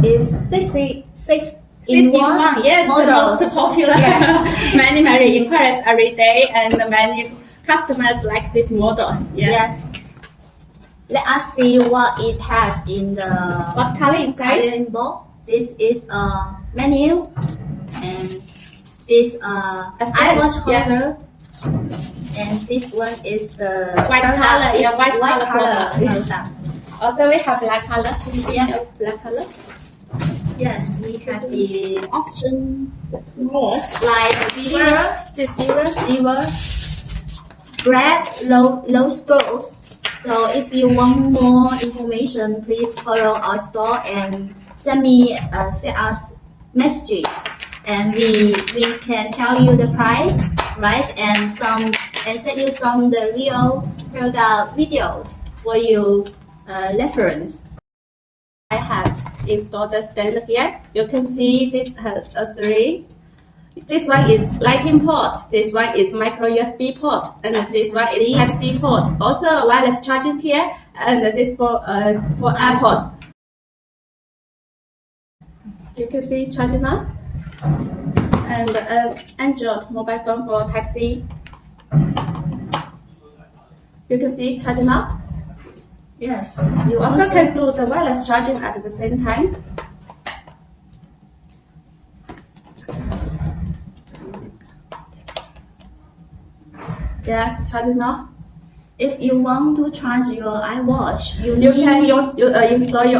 is 66 in one. Yes, models. the most popular. Yes. many inquiries every day, and many customers like this model. Yes. Let us see what it has in the What color inside? coloring book. This is a menu, and this iWatch holder, and this one is the White product. color, yeah, white color product. product. Also, we have black color. Yeah. Black color. Yes, we have the option like silver, red, low scrolls. So if you want more information, please follow our store and send us message, and we can tell you the price, and send you some the real product videos for you reference. I have installed the stand here. You can see this has three. This one is Lightning port, this one is micro USB port, and this one is Type-C port. Also wireless charging here, and this for AirPods. You can see charging now, and Android mobile phone for Type-C. You can see charging now. Yes, You also can do the wireless charging at the same time. Yeah, charging now. If you want to charge your iWatch, You can install your